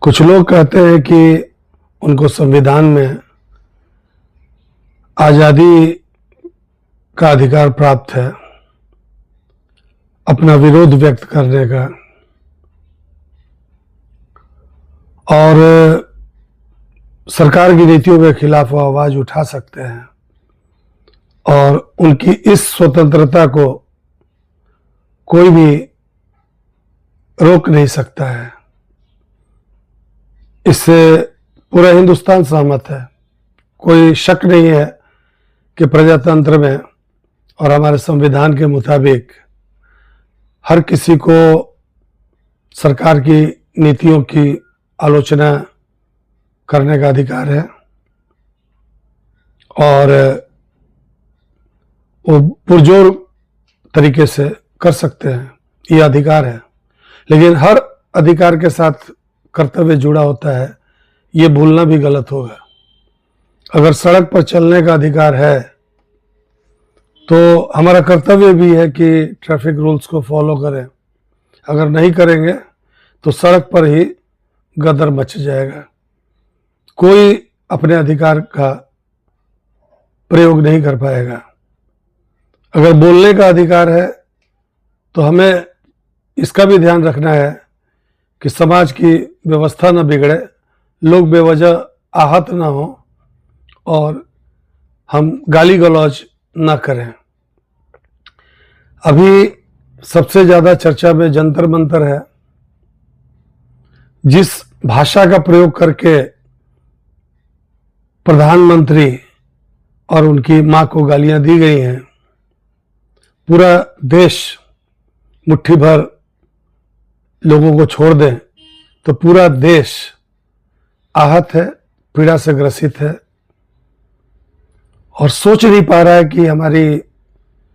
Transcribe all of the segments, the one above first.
कुछ लोग कहते हैं कि उनको संविधान में आज़ादी का अधिकार प्राप्त है, अपना विरोध व्यक्त करने का, और सरकार की नीतियों के खिलाफ वो आवाज उठा सकते हैं और उनकी इस स्वतंत्रता को कोई भी रोक नहीं सकता है। इससे पूरा हिंदुस्तान सहमत है। कोई शक नहीं है कि प्रजातंत्र में और हमारे संविधान के मुताबिक हर किसी को सरकार की नीतियों की आलोचना करने का अधिकार है और वो पुरजोर तरीके से कर सकते हैं, ये अधिकार है। लेकिन हर अधिकार के साथ कर्तव्य जुड़ा होता है, ये भूलना भी गलत होगा। अगर सड़क पर चलने का अधिकार है तो हमारा कर्तव्य भी है कि ट्रैफिक रूल्स को फॉलो करें। अगर नहीं करेंगे तो सड़क पर ही गदर मच जाएगा। कोई अपने अधिकार का प्रयोग नहीं कर पाएगा। अगर बोलने का अधिकार है तो हमें इसका भी ध्यान रखना है कि समाज की व्यवस्था न बिगड़े, लोग बेवजह आहत ना हो और हम गाली गलौज ना करें। अभी सबसे ज़्यादा चर्चा में जंतर मंतर है। जिस भाषा का प्रयोग करके प्रधानमंत्री और उनकी मां को गालियां दी गई हैं, पूरा देश मुट्ठी भर लोगों को छोड़ दें तो पूरा देश आहत है, पीड़ा से ग्रसित है और सोच नहीं पा रहा है कि हमारी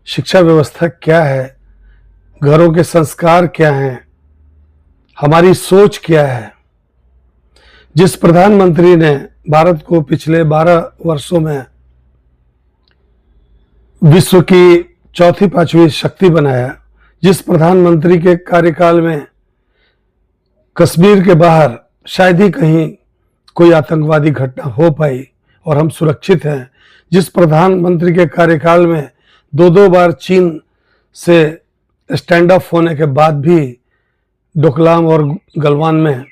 शिक्षा व्यवस्था क्या है, घरों के संस्कार क्या हैं, हमारी सोच क्या है। जिस प्रधानमंत्री ने भारत को पिछले 12 वर्षों में विश्व की चौथी पांचवी शक्ति बनाया, जिस प्रधानमंत्री के कार्यकाल में कश्मीर के बाहर शायद ही कहीं कोई आतंकवादी घटना हो पाई और हम सुरक्षित हैं, जिस प्रधानमंत्री के कार्यकाल में दो बार चीन से स्टैंड ऑफ होने के बाद भी डोकलाम और गलवान में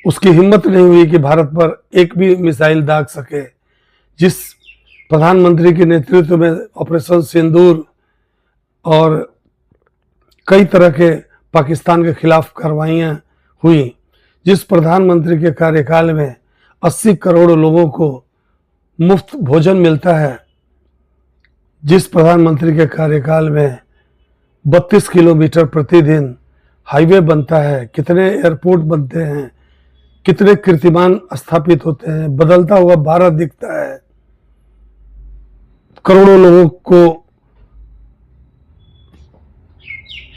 उसकी हिम्मत नहीं हुई कि भारत पर एक भी मिसाइल दाग सके, जिस प्रधानमंत्री के नेतृत्व में ऑपरेशन सिंदूर और कई तरह के पाकिस्तान के खिलाफ कार्रवाइयाँ हुई, जिस प्रधानमंत्री के कार्यकाल में 80 करोड़ लोगों को मुफ्त भोजन मिलता है, जिस प्रधानमंत्री के कार्यकाल में 32 किलोमीटर प्रतिदिन हाईवे बनता है, कितने एयरपोर्ट बनते हैं, कितने कीर्तिमान स्थापित होते हैं, बदलता हुआ भारत दिखता है, करोड़ों लोगों को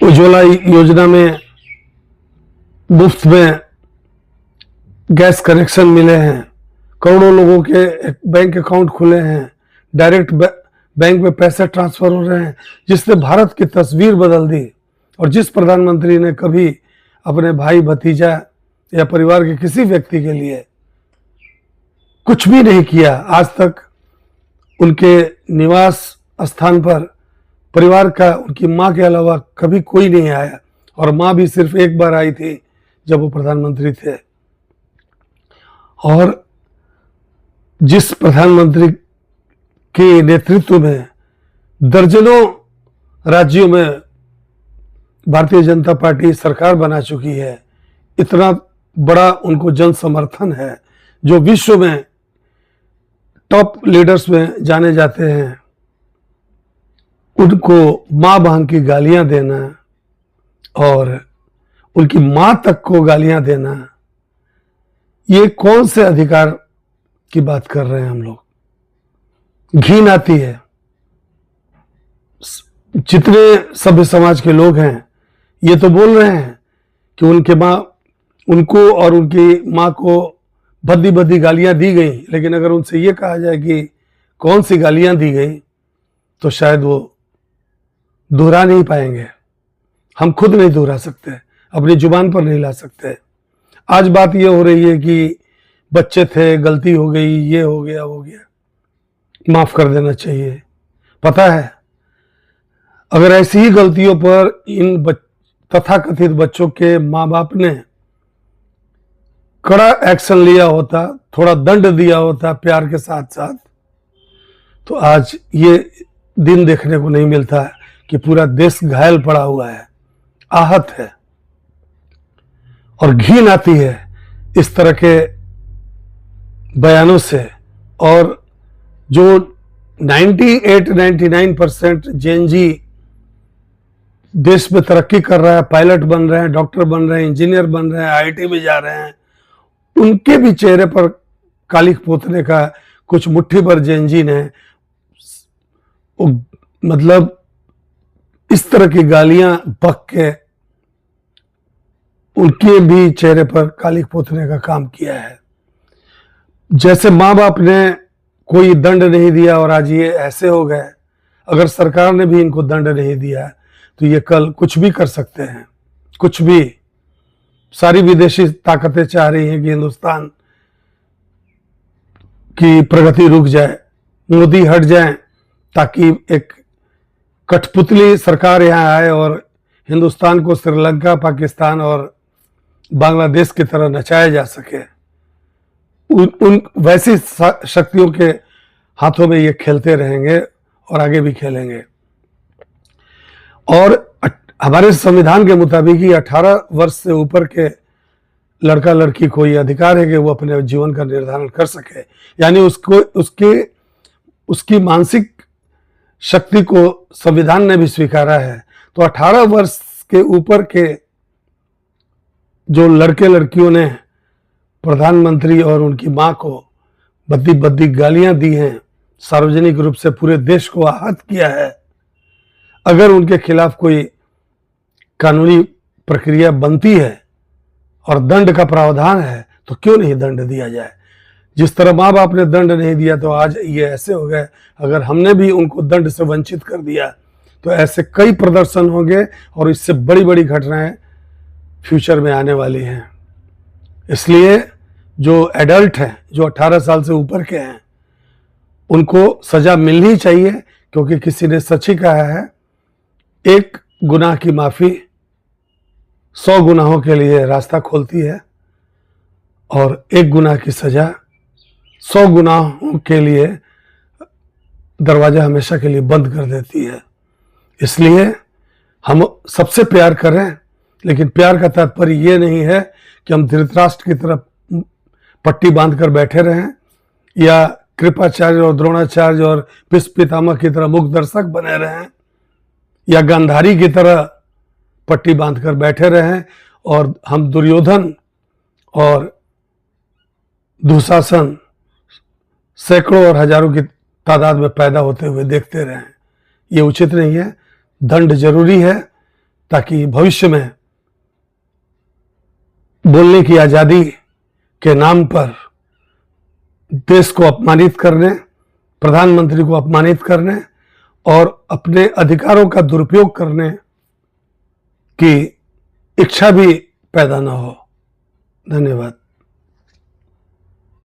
उज्ज्वला योजना में मुफ्त में गैस कनेक्शन मिले हैं, करोड़ों लोगों के बैंक अकाउंट खुले हैं, डायरेक्ट बैंक में पैसे ट्रांसफर हो रहे हैं, जिसने भारत की तस्वीर बदल दी। और जिस प्रधानमंत्री ने कभी अपने भाई भतीजा या परिवार के किसी व्यक्ति के लिए कुछ भी नहीं किया, आज तक उनके निवास स्थान पर परिवार का, उनकी मां के अलावा कभी कोई नहीं आया, और मां भी सिर्फ एक बार आई थी जब वो प्रधानमंत्री थे। और जिस प्रधानमंत्री के नेतृत्व में दर्जनों राज्यों में भारतीय जनता पार्टी सरकार बना चुकी है, इतना बड़ा उनको जन समर्थन है, जो विश्व में टॉप लीडर्स में जाने जाते हैं, उनको मां बहन की गालियां देना और उनकी मां तक को गालियां देना, ये कौन से अधिकार की बात कर रहे हैं हम लोग? घिन आती है। जितने सभ्य समाज के लोग हैं ये तो बोल रहे हैं कि उनको और उनकी मां को भद्दी भद्दी गालियां दी गई, लेकिन अगर उनसे ये कहा जाए कि कौन सी गालियां दी गई तो शायद वो दोहरा नहीं पाएंगे। हम खुद नहीं दोहरा सकते, अपनी जुबान पर नहीं ला सकते। आज बात ये हो रही है कि बच्चे थे, गलती हो गई, ये हो गया वो गया, माफ कर देना चाहिए। पता है, अगर ऐसी ही गलतियों पर इन तथाकथित बच्चों के माँ बाप ने कड़ा एक्शन लिया होता, थोड़ा दंड दिया होता प्यार के साथ साथ, तो आज ये दिन देखने को नहीं मिलता कि पूरा देश घायल पड़ा हुआ है, आहत है। और घिन आती है इस तरह के बयानों से। और जो 98-99% जेनजी देश में तरक्की कर रहा है, पायलट बन रहे हैं, डॉक्टर बन रहे हैं, इंजीनियर बन रहे हैं, आईआईटी में जा रहे हैं, उनके भी चेहरे पर कालिख पोतने का कुछ मुट्ठी भर जेनजी ने मतलब इस तरह की गालियां बक के उनके भी चेहरे पर कालिख पोतने का काम किया है। जैसे माँ बाप ने कोई दंड नहीं दिया और आज ये ऐसे हो गए, अगर सरकार ने भी इनको दंड नहीं दिया तो ये कल कुछ भी कर सकते हैं, कुछ भी। सारी विदेशी ताकतें चाह रही हैं कि हिंदुस्तान की प्रगति रुक जाए, मोदी हट जाए, ताकि एक कठपुतली सरकार यहाँ आए और हिंदुस्तान को श्रीलंका, पाकिस्तान और बांग्लादेश की तरह नचाया जा सके। उन वैसी शक्तियों के हाथों में ये खेलते रहेंगे और आगे भी खेलेंगे। और हमारे संविधान के मुताबिक ही 18 वर्ष से ऊपर के लड़का लड़की को ये अधिकार है कि वो अपने जीवन का निर्धारण कर सके, यानी उसको उसकी मानसिक शक्ति को संविधान ने भी स्वीकारा है। तो 18 वर्ष के ऊपर के जो लड़के लड़कियों ने प्रधानमंत्री और उनकी मां को बद्दी बद्दी गालियां दी हैं, सार्वजनिक रूप से पूरे देश को आहत किया है, अगर उनके खिलाफ कोई कानूनी प्रक्रिया बनती है और दंड का प्रावधान है तो क्यों नहीं दंड दिया जाए। जिस तरह माँ बाप ने दंड नहीं दिया तो आज ये ऐसे हो गए, अगर हमने भी उनको दंड से वंचित कर दिया तो ऐसे कई प्रदर्शन होंगे और इससे बड़ी बड़ी घटनाएं फ्यूचर में आने वाली हैं। इसलिए जो एडल्ट हैं, जो 18 साल से ऊपर के हैं, उनको सजा मिलनी चाहिए, क्योंकि किसी ने सच ही कहा है, एक गुनाह की माफी 100 गुनाहों के लिए रास्ता खोलती है और एक गुनाह की सजा 100 गुनाहों के लिए दरवाजा हमेशा के लिए बंद कर देती है। इसलिए हम सबसे प्यार करें, लेकिन प्यार का तात्पर्य ये नहीं है कि हम धृतराष्ट्र की तरफ पट्टी बांधकर बैठे रहें या कृपाचार्य और द्रोणाचार्य और भीष्म पितामह की तरह मुख दर्शक बने रहें या गांधारी की तरह पट्टी बांधकर बैठे रहें और हम दुर्योधन और दुशासन सैकड़ों और हजारों की तादाद में पैदा होते हुए देखते रहें। ये उचित नहीं है। दंड जरूरी है ताकि भविष्य में बोलने की आजादी के नाम पर देश को अपमानित करने, प्रधानमंत्री को अपमानित करने और अपने अधिकारों का दुरुपयोग करने की इच्छा भी पैदा न हो। धन्यवाद।